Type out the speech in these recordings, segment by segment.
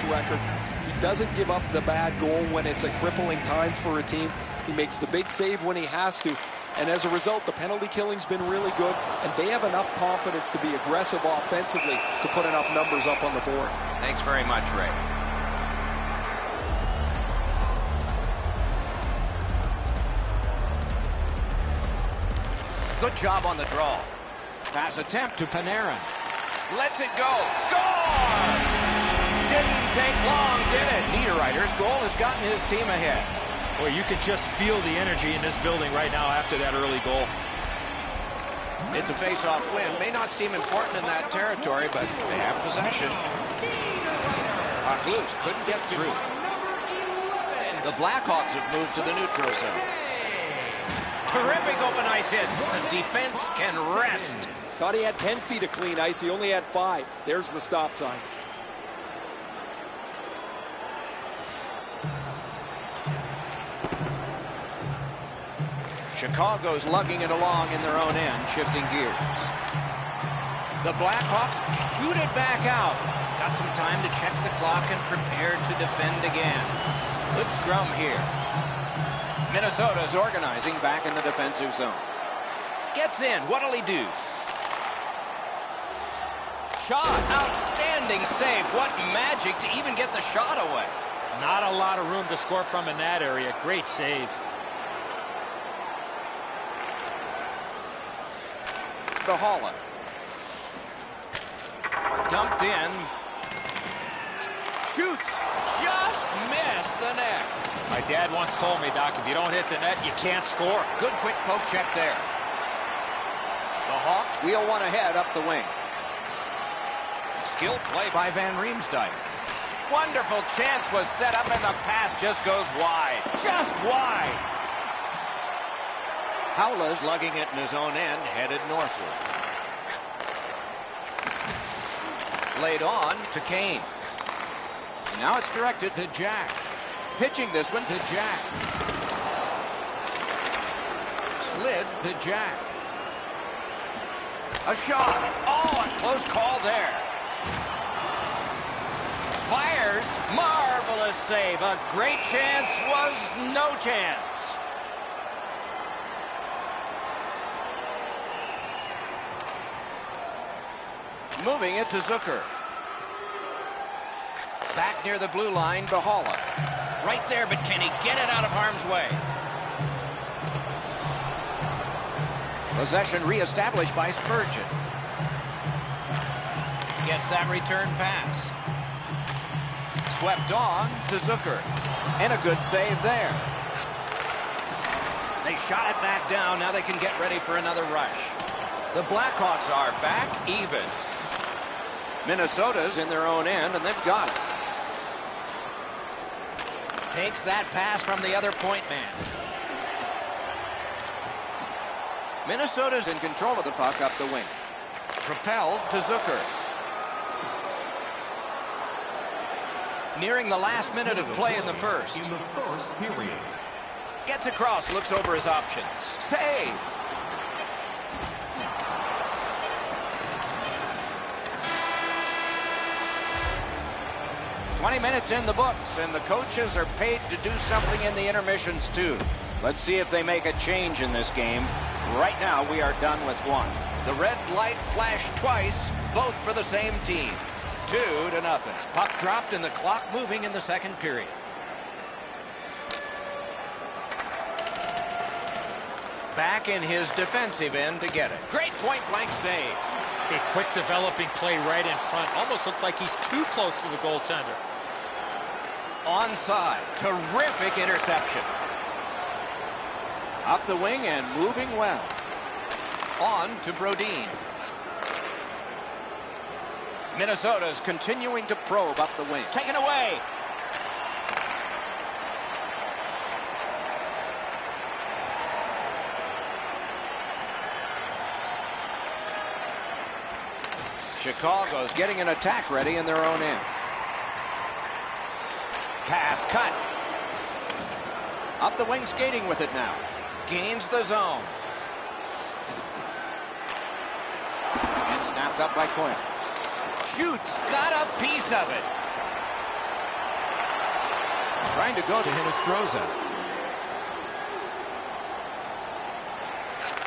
record. He doesn't give up the bad goal when it's a crippling time for a team. He makes the big save when he has to. And as a result, the penalty killing's been really good, and they have enough confidence to be aggressive offensively to put enough numbers up on the board. Thanks very much, Ray. Good job on the draw. Pass attempt to Panarin. Lets it go. Score! Didn't take long, did it? Niederreiter's goal has gotten his team ahead. Boy, you can just feel the energy in this building right now after that early goal. It's a face-off win. May not seem important in that territory, but they have possession. Puck loose. Couldn't get through. The Blackhawks have moved to the neutral zone. Terrific open ice hit. The defense can rest. Thought he had 10 feet of clean ice. He only had 5. There's the stop sign. Chicago's lugging it along in their own end, shifting gears. The Blackhawks shoot it back out. Got some time to check the clock and prepare to defend again. Good scrum here. Minnesota's organizing back in the defensive zone. Gets in. What'll he do? Shot. Outstanding save. What magic to even get the shot away. Not a lot of room to score from in that area. Great save. To Holland. Dumped in. Shoots. Just missed the net. My dad once told me, Doc, if you don't hit the net, you can't score. Good quick poke check there. The Hawks wheel one ahead up the wing. Skill play by Van Riemsdyk. Wonderful chance was set up and the pass just goes wide. Just wide. Howla's lugging it in his own end, headed northward. Laid on to Kane. Now it's directed to Jack. Pitching this one to Jack. Slid to Jack. A shot. Oh, a close call there. Fires. Marvelous save. A great chance was no chance. Moving it to Zucker. Back near the blue line, Bahala. Right there, but can he get it out of harm's way? Possession reestablished by Spurgeon. Gets that return pass. Swept on to Zucker. And a good save there. They shot it back down. Now they can get ready for another rush. The Blackhawks are back even. Minnesota's in their own end, and they've got it. Takes that pass from the other point man. Minnesota's in control of the puck up the wing. Propelled to Zucker. Nearing the last minute of play in the first. Gets across, looks over his options. Save! "20 minutes in the books, and the coaches are paid to do something in the intermissions too. Let's see if they make a change in this game. Right now, we are done with one. The red light flashed twice, both for the same team. 2-0. Puck dropped and the clock moving in the second period. Back in his defensive end to get it. Great point-blank save. A quick developing play right in front. Almost looks like he's too close to the goaltender. Onside. Terrific interception. Up the wing and moving well. On to Brodin. Minnesota's continuing to probe up the wing. Taken away. Chicago's getting an attack ready in their own end. Pass cut. Up the wing skating with it now. Gains the zone. And snapped up by Coyle. Shoots. Got a piece of it. Trying to go to Hinostroza.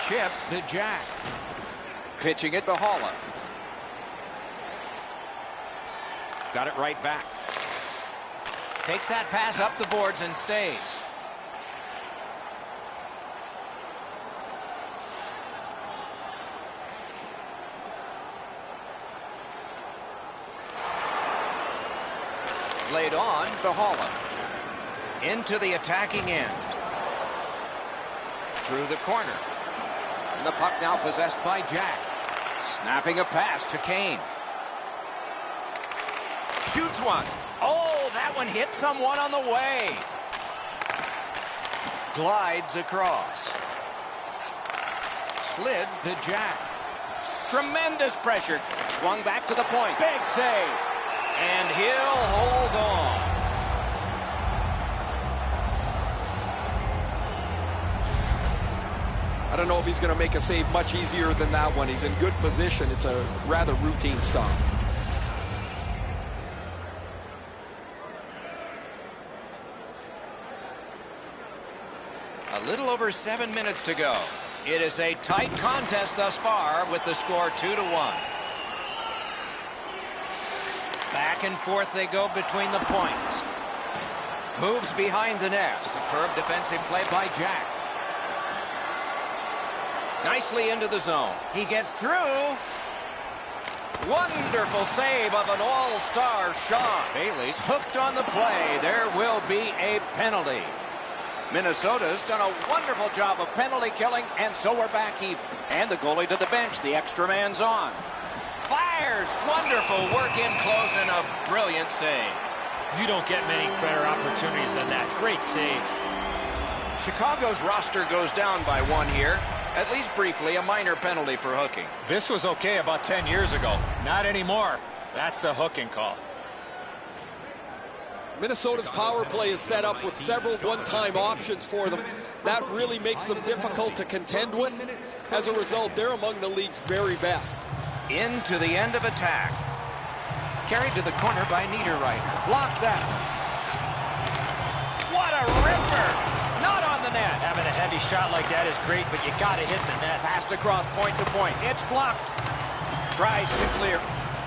Chip to Jack. Pitching it to Holland. Got it right back. Takes that pass up the boards and stays. Laid on to Holland. Into the attacking end. Through the corner. And the puck now possessed by Jack. Snapping a pass to Kane. Shoots one. Oh, that one hit someone on the way. Glides across. Slid to Jack. Tremendous pressure. Swung back to the point. Big save. And he'll hold on. I don't know if he's going to make a save much easier than that one. He's in good position. It's a rather routine stop. A little over 7 minutes to go. It is a tight contest thus far with the score 2-1. Back and forth they go between the points. Moves behind the net. Superb defensive play by Jack. Nicely into the zone. He gets through. Wonderful save of an all-star shot. Bailey's hooked on the play. There will be a penalty. Minnesota's done a wonderful job of penalty killing, and so we're back even. And the goalie to the bench. The extra man's on. Fires. Wonderful work in close and a brilliant save. You don't get many better opportunities than that. Great save. Chicago's roster goes down by one here. At least briefly, a minor penalty for hooking. This was okay about 10 years ago. Not anymore. That's a hooking call. Minnesota's power play is set up with several one-time options for them. That really makes them difficult to contend with. As a result, they're among the league's very best. Into the end of attack. Carried to the corner by Niederreiter. Blocked that. What a ripper! Not on the net. Having a heavy shot like that is great, but you got to hit the net. Passed across point to point. It's blocked. Tries to clear.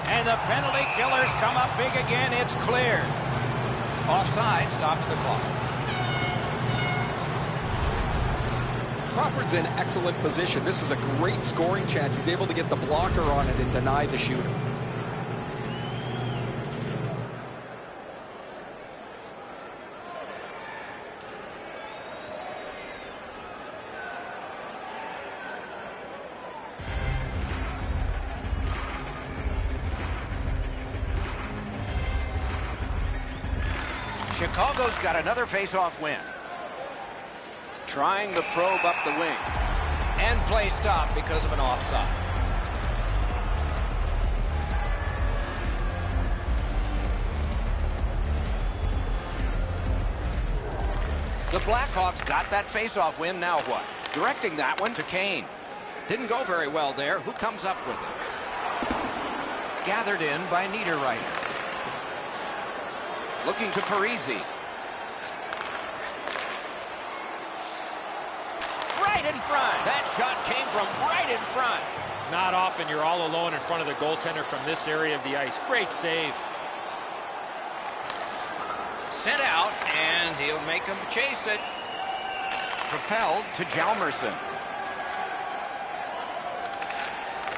And the penalty killers come up big again. It's cleared. Offside stops the clock. Crawford's in excellent position. This is a great scoring chance. He's able to get the blocker on it and deny the shooter. Chicago's got another face-off win. Trying to probe up the wing. And play stopped because of an offside. The Blackhawks got that face-off win. Now what? Directing that one to Kane. Didn't go very well there. Who comes up with it? Gathered in by Niederreiter. Looking to Parisi. Right in front. That shot came from right in front. Not often you're all alone in front of the goaltender from this area of the ice. Great save. Sent out, and he'll make him chase it. Propelled to Hjalmarsson.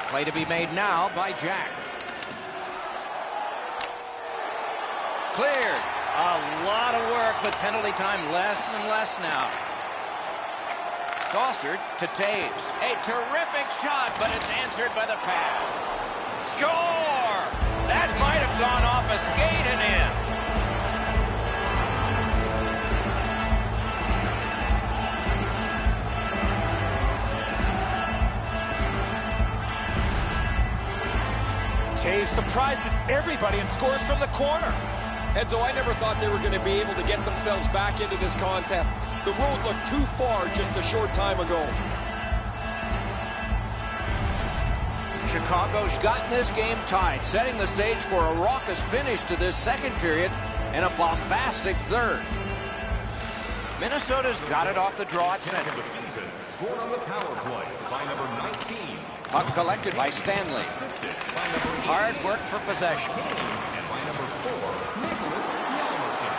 Play to be made now by Jack. Cleared. A lot of work, but penalty time less and less now. Saucered to Taves. A terrific shot, but it's answered by the pad. Score! That might have gone off a skate and in. Taves surprises everybody and scores from the corner. Enzo, I never thought they were going to be able to get themselves back into this contest. The road looked too far just a short time ago. Chicago's gotten this game tied, setting the stage for a raucous finish to this second period and a bombastic third. Minnesota's got it off the draw at center. Scored on the power play by number 19. Puck collected by Stanley. Hard work for possession. And by number 4, Nicholas Yelmerson.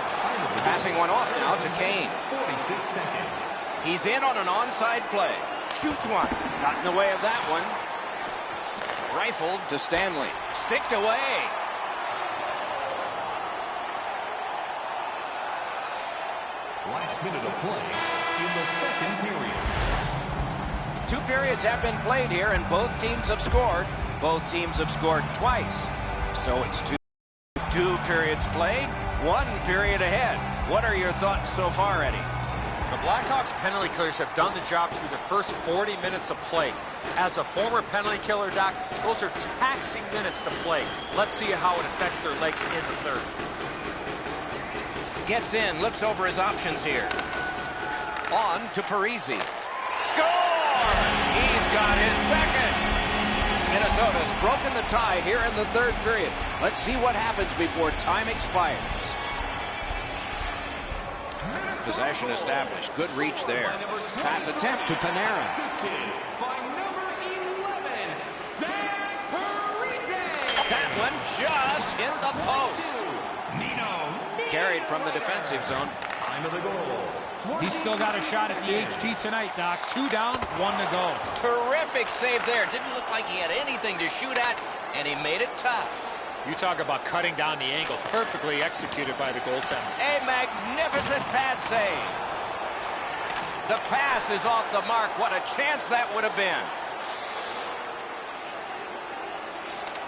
Passing one off now to Kane. 46 seconds. He's in on an onside play. Shoots one. Got in the way of that one. Rifled to Stanley. Sticked away. Last minute of play in the second period. 2 periods have been played here, and both teams have scored. Both teams have scored twice. So it's two periods played, 1 period ahead. What are your thoughts so far, Eddie? The Blackhawks penalty killers have done the job through the first 40 minutes of play. As a former penalty killer, Doc, those are taxing minutes to play. Let's see how it affects their legs in the third. Gets in, looks over his options here. On to Parisi. Score! He's got his second. Minnesota's broken the tie here in the third period. Let's see what happens before time expires. Possession established. Good reach there. Pass attempt to Panarin. By number 11, Zach Parise. That one just hit the post. Carried from the defensive zone. Time of the goal. He's still got a shot at the HG tonight, Doc. 2 down, 1 to go. Terrific save there. Didn't look like he had anything to shoot at, and he made it tough. You talk about cutting down the angle. Perfectly executed by the goaltender. A magnificent pad save. The pass is off the mark. What a chance that would have been.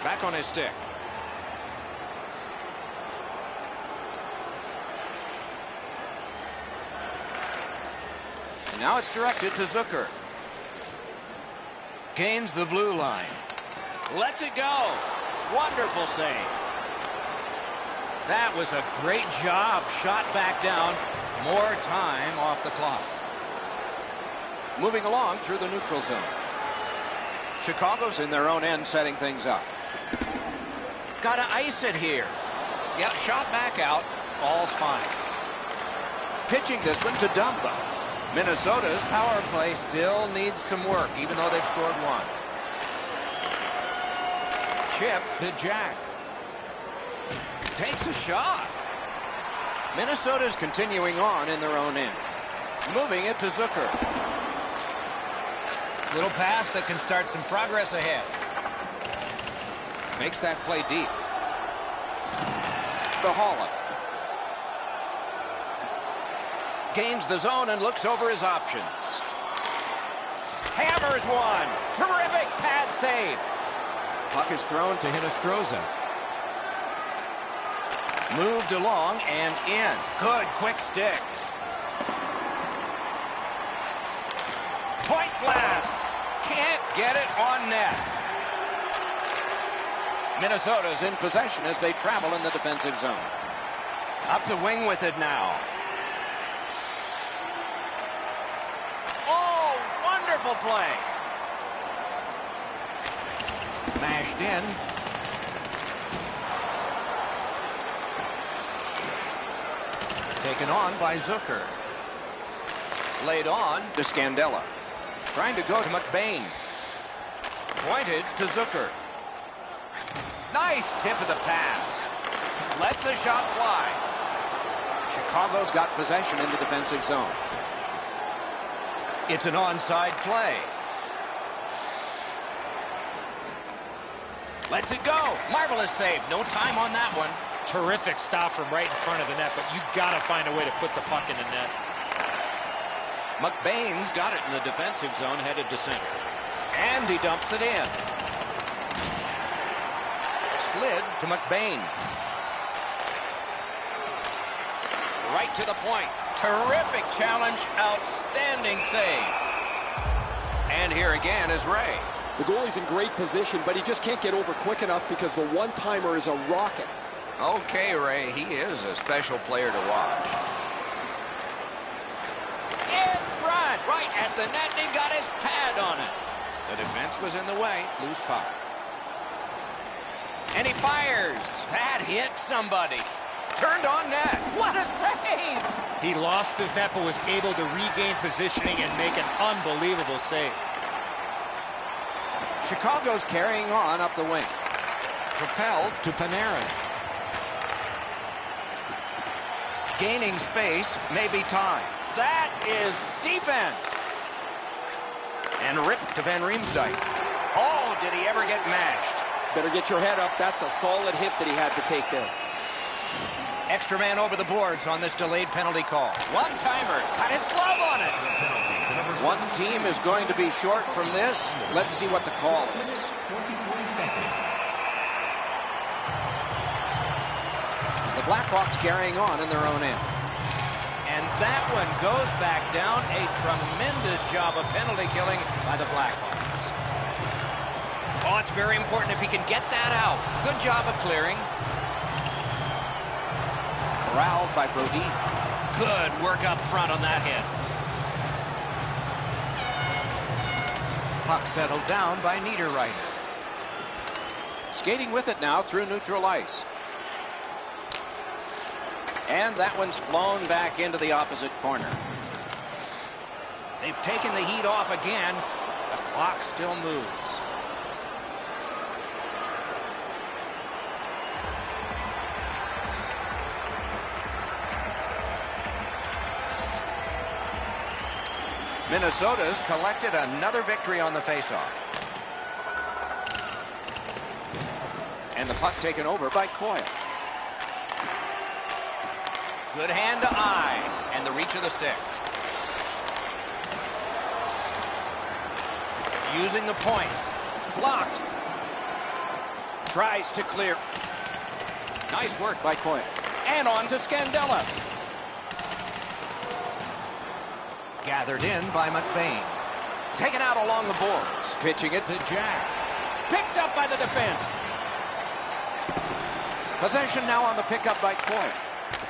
Back on his stick. And now it's directed to Zucker. Gains the blue line. Lets it go. Wonderful save. That was a great job. Shot back down. More time off the clock. Moving along through the neutral zone. Chicago's in their own end setting things up. Got to ice it here. Yep, shot back out. All's fine. Pitching this one to Dumba. Minnesota's power play still needs some work, even though they've scored 1. Chip to Jack. Takes a shot. Minnesota's continuing on in their own end. Moving it to Zucker. Little pass that can start some progress ahead. Makes that play deep. The Holla. Gains the zone and looks over his options. Hammers one. Terrific pad save. Puck is thrown to Hinostroza. Moved along and in. Good quick stick. Point blast. Can't get it on net. Minnesota's in possession as they travel in the defensive zone. Up the wing with it now. Oh, wonderful play. Mashed in. Taken on by Zucker. Laid on to Scandella. Trying to go to McBain. Pointed to Zucker. Nice tip of the pass. Lets the shot fly. Chicago's got possession in the defensive zone. It's an onside play. Lets it go. Marvelous save. No time on that one. Terrific stop from right in front of the net, but you got to find a way to put the puck in the net. McBain's got it in the defensive zone, headed to center. And he dumps it in. Slid to McBain. Right to the point. Terrific challenge. Outstanding save. And here again is Ray. The goalie's in great position, but he just can't get over quick enough because the one-timer is a rocket. Okay, Ray, he is a special player to watch. In front, right at the net, and he got his pad on it. The defense was in the way. Loose puck. And he fires. That hit somebody. Turned on net. What a save! He lost his net but was able to regain positioning and make an unbelievable save. Chicago's carrying on up the wing. Propelled to Panarin. Gaining space, maybe time. That is defense. And ripped to Van Riemsdyk. Oh, did he ever get mashed? Better get your head up. That's a solid hit that he had to take there. Extra man over the boards on this delayed penalty call. One-timer. Cut his glove on it. One team is going to be short from this. Let's see what the call is. 23 seconds. The Blackhawks carrying on in their own end. And that one goes back down. A tremendous job of penalty killing by the Blackhawks. Oh, it's very important if he can get that out. Good job of clearing. Corralled by Brody. Good work up front on that hit. Puck settled down by Niederreiter. Skating with it now through neutral ice. And that one's flown back into the opposite corner. They've taken the heat off again. The clock still moves. Minnesota's collected another victory on the faceoff. And the puck taken over by Coyle. Good hand to eye, and the reach of the stick. Using the point. Blocked. Tries to clear. Nice work by Coyle. And on to Scandella. Gathered in by McBain. Taken out along the boards. Pitching it to Jack. Picked up by the defense. Possession now on the pickup by Coyle.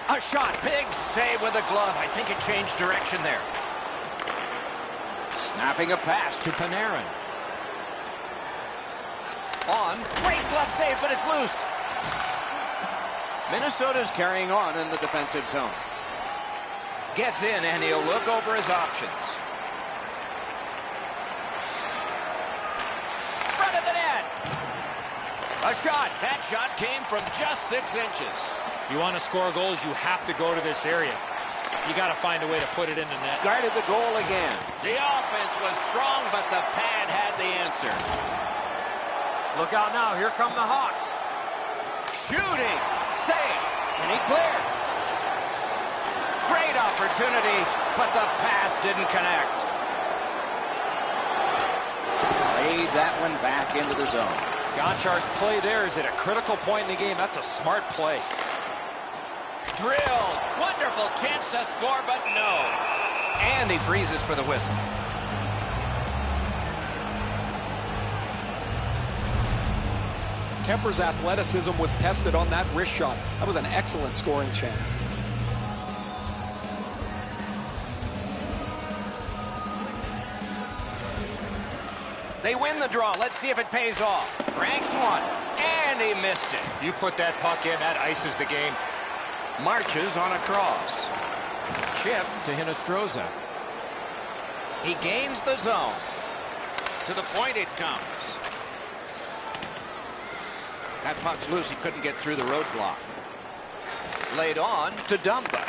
A shot. Big save with the glove. I think it changed direction there. Snapping a pass to Panarin. On. Great glove save, but it's loose. Minnesota's carrying on in the defensive zone. Gets in, and he'll look over his options. Front of the net. A shot. That shot came from just 6 inches. You want to score goals, you have to go to this area. You got to find a way to put it in the net. Guarded the goal again. The offense was strong, but the pad had the answer. Look out now. Here come the Hawks. Shooting. Save. Can he clear? Great opportunity, but the pass didn't connect. Laid that one back into the zone. Gonchar's play there is at a critical point in the game. That's a smart play. Drill. Wonderful chance to score, but no. And he freezes for the whistle. Kemper's athleticism was tested on that wrist shot. That was an excellent scoring chance. They win the draw. Let's see if it pays off. Ranks one, and he missed it. You put that puck in, that ices the game. Marches on a cross. Chip to Hinostroza. He gains the zone. To the point it comes. That puck's loose. He couldn't get through the roadblock. Laid on to Dumba.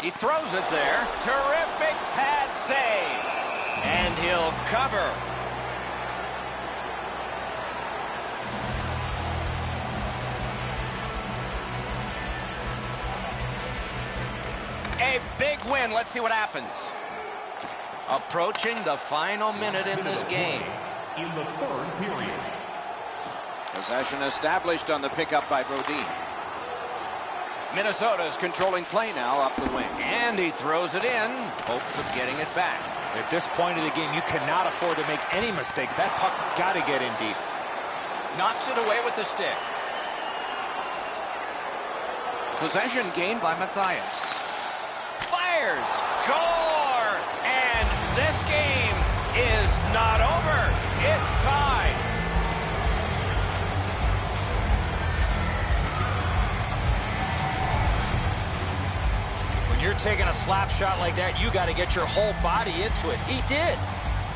He throws it there. Terrific pad save. And he'll cover. A big win. Let's see what happens. Approaching the final minute in this game. In the third period. Possession established on the pickup by Brodin. Minnesota is controlling play now up the wing. And he throws it in. Hopes of getting it back. At this point of the game, you cannot afford to make any mistakes. That puck's got to get in deep. Knocks it away with the stick. Possession gained by Mathias. Fires. Score! And this game is not over. It's tied. taking a slap shot like that, you got to get your whole body into it. He did.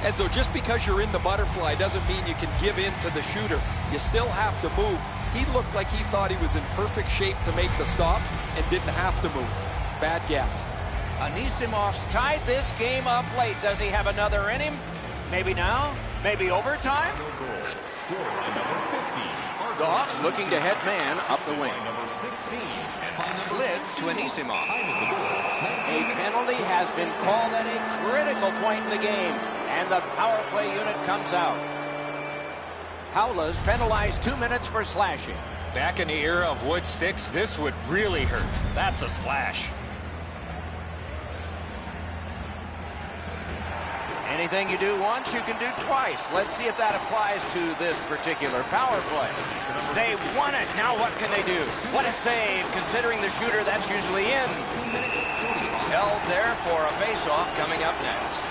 And so just because you're in the butterfly doesn't mean you can give in to the shooter. You still have to move. He looked like he thought he was in perfect shape to make the stop and didn't have to move. Bad guess. Anisimov's tied this game up late. Does he have another in him? Maybe now? Maybe overtime? The Hawks looking to head man up the wing. Slid to Anisimov. A penalty has been called at a critical point in the game, and the power play unit comes out. Howla's penalized 2 minutes for slashing. Back in the era of wood sticks, this would really hurt. That's a slash. Anything you do once, you can do twice. Let's see if that applies to this particular power play. They won it. Now what can they do? What a save, considering the shooter that's usually in. Held there for a face-off coming up next.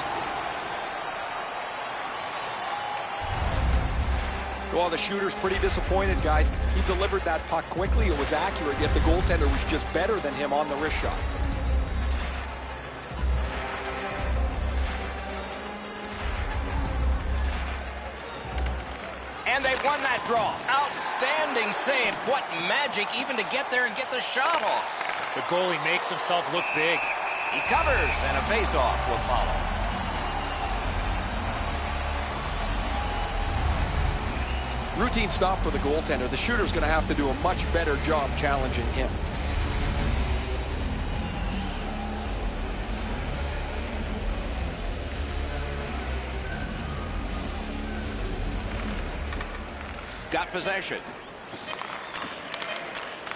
Well, the shooter's pretty disappointed, guys. He delivered that puck quickly. It was accurate, yet the goaltender was just better than him on the wrist shot. And they've won that draw. Outstanding save. What magic even to get there and get the shot off. The goalie makes himself look big. He covers, and a face-off will follow. Routine stop for the goaltender. The shooter's going to have to do a much better job challenging him. Got possession.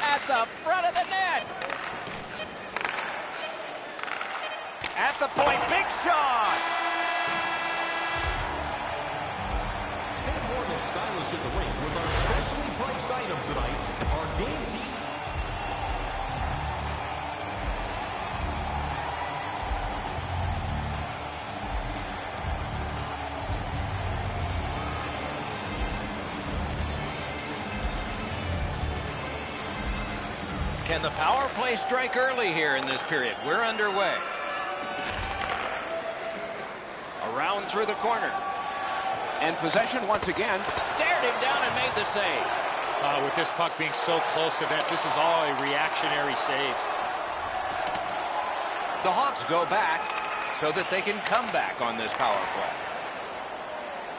At the front of the net. At the point, big shot. Hey, more than stylish in the ring with our specially priced item tonight, our game team. Can the power play strike early here in this period? We're underway. Around through the corner. And possession once again. Stared him down and made the save. With this puck being so close to that, this is all a reactionary save. The Hawks go back so that they can come back on this power play.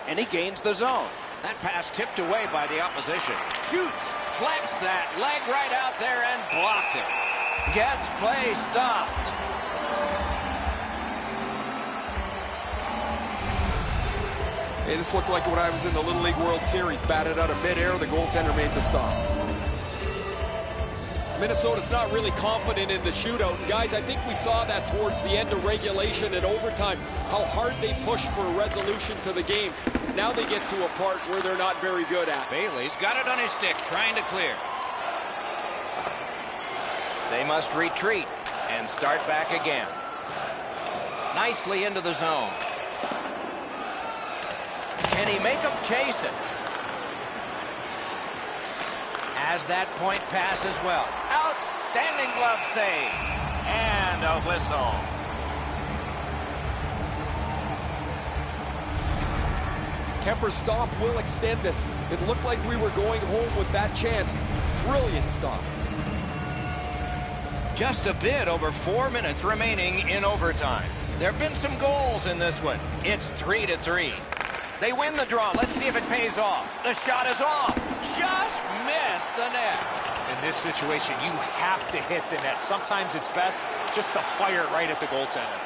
And he gains the zone. That pass tipped away by the opposition. Shoots, flex that, leg right out there and blocked it. Gets play stopped. Hey, this looked like when I was in the Little League World Series. Batted out of midair, the goaltender made the stop. Minnesota's not really confident in the shootout. And guys, I think we saw that towards the end of regulation and overtime, how hard they pushed for a resolution to the game. Now they get to a part where they're not very good at. Bailey's got it on his stick, trying to clear. They must retreat and start back again. Nicely into the zone. Can he make them chase it? As that point pass as well. Outstanding glove save. And a whistle. Kemper's stop will extend this. It looked like we were going home with that chance. Brilliant stop. Just a bit over 4 minutes remaining in overtime. There have been some goals in this one. It's 3-3. They win the draw. Let's see if it pays off. The shot is off. Just missed the net. In this situation, you have to hit the net. Sometimes it's best just to fire it right at the goaltender.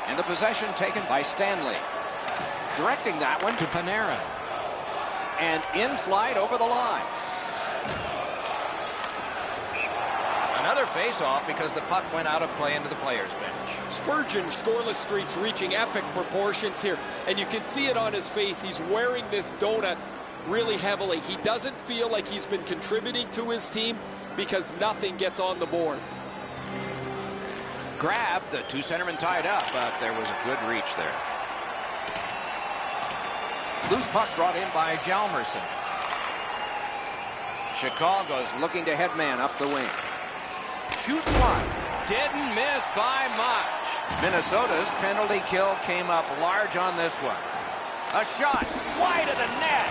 And the possession taken by Stanley. Directing that one to Panarin. And in flight over the line. Another face-off because the puck went out of play into the players' bench. Spurgeon scoreless streaks reaching epic proportions here. And you can see it on his face. He's wearing this donut really heavily. He doesn't feel like he's been contributing to his team because nothing gets on the board. Grabbed, the two centermen tied up, but there was a good reach there. Loose puck brought in by Hjalmarsson. Chicago's looking to head man up the wing. Shoots one. Didn't miss by much. Minnesota's penalty kill came up large on this one. A shot wide of the net.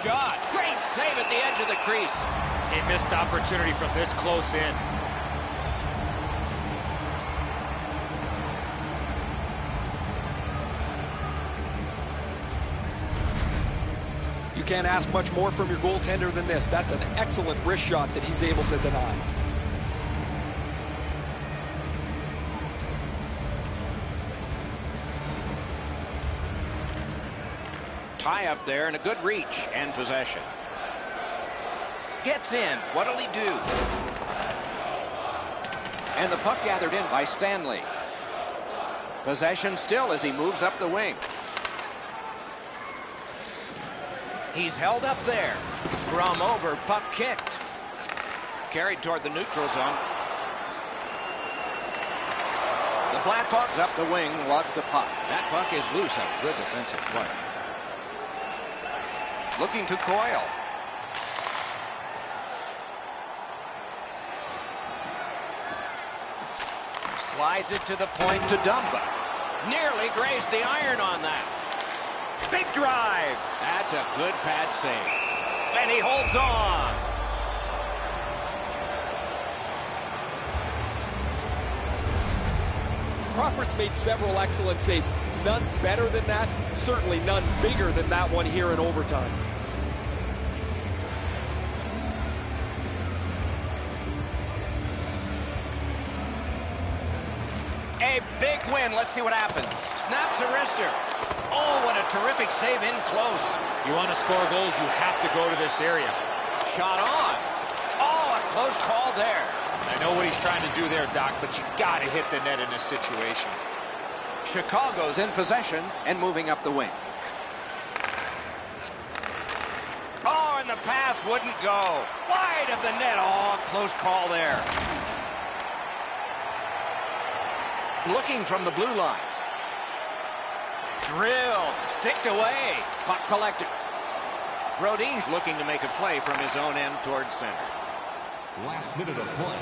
Shot. Great save at the edge of the crease. A missed opportunity from this close in. You can't ask much more from your goaltender than this. That's an excellent wrist shot that he's able to deny. Tie up there and a good reach and possession. Gets in. What'll he do? And the puck gathered in by Stanley. Possession still as he moves up the wing. He's held up there. Scrum over. Puck kicked. Carried toward the neutral zone. The Blackhawks up the wing lug the puck. That puck is loose. A good defensive play. Looking to Coyle. Slides it to the point to Dumba. Nearly grazed the iron on that. Big drive. That's a good pad save. And he holds on. Crawford's made several excellent saves. None better than that. Certainly none bigger than that one here in overtime. A big win. Let's see what happens. Snaps a wrister. Oh, what a terrific save in close. You want to score goals, you have to go to this area. Shot on. Oh, a close call there. I know what he's trying to do there, Doc, but you got to hit the net in this situation. Chicago's in possession and moving up the wing. Oh, and the pass wouldn't go. Wide of the net. Oh, close call there. Looking from the blue line. Drilled. Sticked away. Puck collected. Brodin's looking to make a play from his own end towards center. Last minute of play.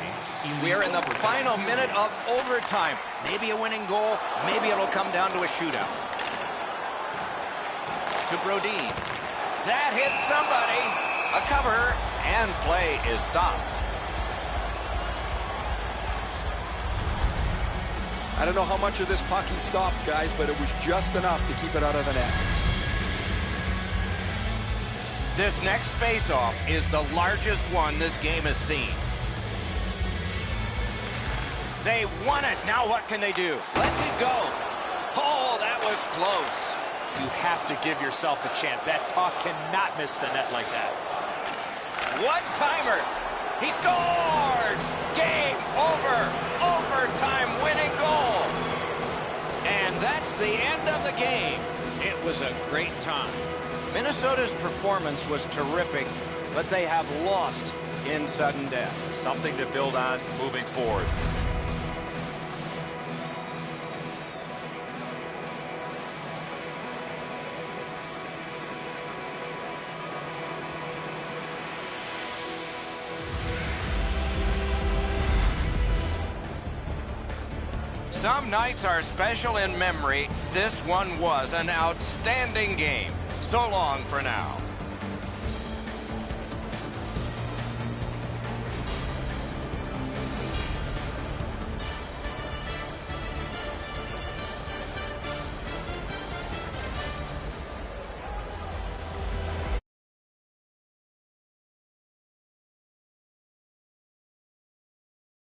We are in the final minute of overtime. Maybe a winning goal. Maybe it'll come down to a shootout. To Brodin. That hits somebody. A cover. And play is stopped. I don't know how much of this puck he stopped, guys, but it was just enough to keep it out of the net. This next face-off is the largest one this game has seen. They won it. Now what can they do? Let's it go. Oh, that was close. You have to give yourself a chance. That puck cannot miss the net like that. One-timer. He scores! Game over. Overtime winning goal. And that's the end of the game. It was a great time. Minnesota's performance was terrific, but they have lost in sudden death. Something to build on moving forward. Some nights are special in memory. This one was an outstanding game. So long for now.